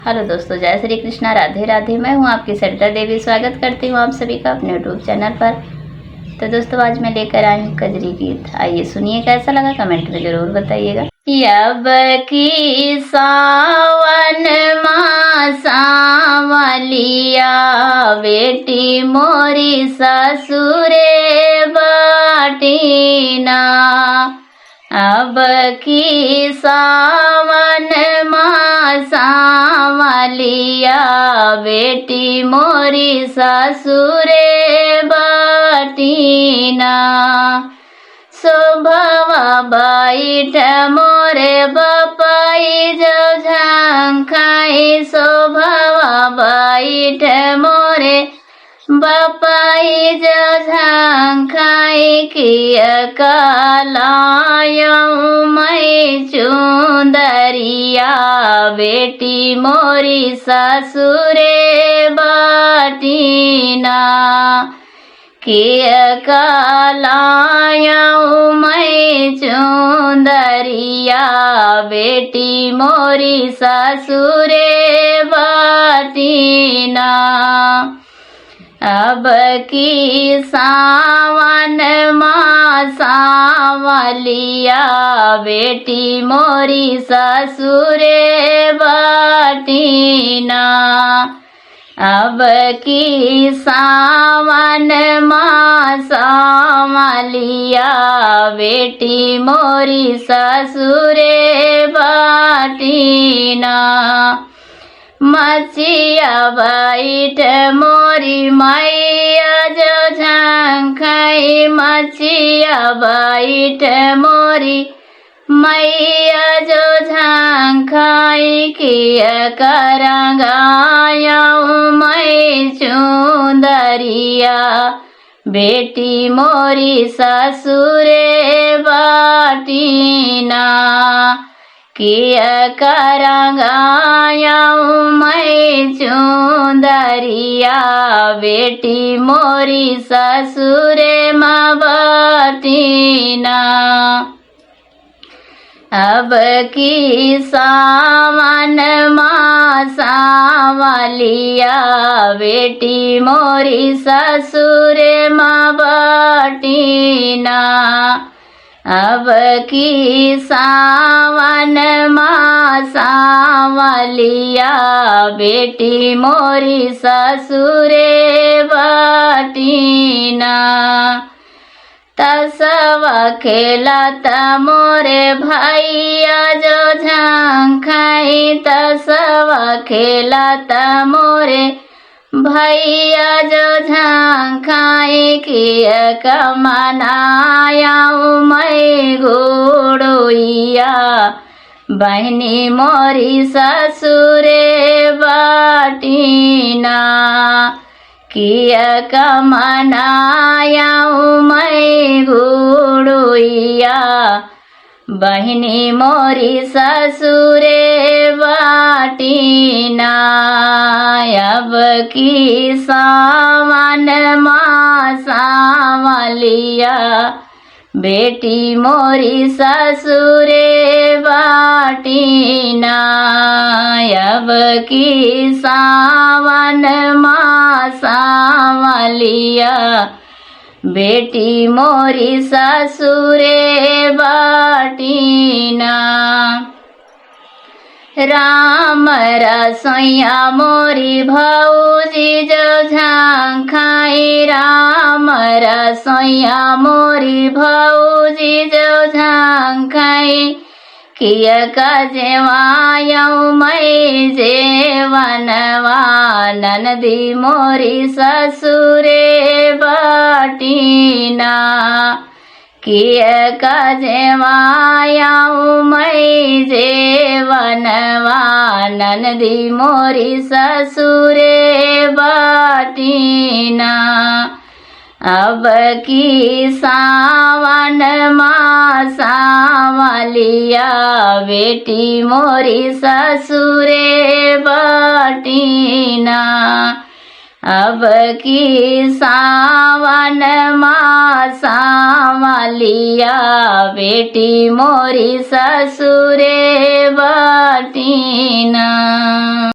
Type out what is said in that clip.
Hello दोस्तों, जय श्री कृष्णा, राधे राधे। मैं हूं आपकी सरिता देवी। स्वागत करती हूं आप सभी का अपने यूट्यूब चैनल पर। तो दोस्तों, आज मैं लेकर आई हूं कजरी गीत। आइए सुनिए, कैसा लगा कमेंट में जरूर बताइएगा। यब की सावन मासावलिया, बेटी मोरी ससुरे बाटीना। अब की सावन मासावलिया, बेटी मोरी ससुरे बाटीना। शोभवा बैठ मोरे बपाई जो झंखाई, शोभवा बैठ मोरे बपाई जो झंखाई। किया कलायऊ मैं चुंदरिया, बेटी मोरी ससुरे बाटीना। किया कलायऊ मैं चुंदरिया, बेटी मोरी ससुरे बाटीना। अब की सावन मासावलिया, बेटी मोरी ससुरे बाटीना। अब की सावन मासावलिया, बेटी मोरी ससुरे बाटीना। मचिया बैठ मोरी मैया जो झंखाई, मचिया बैठ मोरी मैया जो झंखाई। किया करंगायऊ मैं चुंदरिया, बेटी मोरी ससुरे बाटीना। किया करंगायऊ मैं चुंदरिया, बेटी मोरी ससुरे बाटीना। अब की सावन मासावलिया, बेटी मोरी ससुरे बाटीना। अब की सावन मासावलिया, बेटी मोरी ससुरे बाटीना। तसवा खेलत मोरे भैया जो झंखाई, तसवा खेलत मोरे भैया जो झंखाई। किया कमनायऊ मैं घोड़ोइया, बहनी मोरी ससुरे बाटीना। किया कमनायऊ मैं घोड़ोइया, बहनी मोरी ससुरे बाटीना। अब की सावन मासावलिया, बेटी मोरी ससुरे बाटीना। अब की सावन मासावलिया, बेटी मोरी ससुरे बाटीना। राम रसोइया मोरी भौजी जो झंखाई, राम रसोइया मोरी भौजी जो झंखाई। किया कजेवायऊ मैं जेवनवा, ननदी मोरी ससुरे बाटीना। किया कजेवायऊ मैं जेवनवा, ननदी मोरी ससुरे बाटीना। अब की सावन मासावलिया, बेटी मोरी ससुरे बाटीना। अब की सावन मासावलिया, बेटी मोरी ससुरे बाटीना।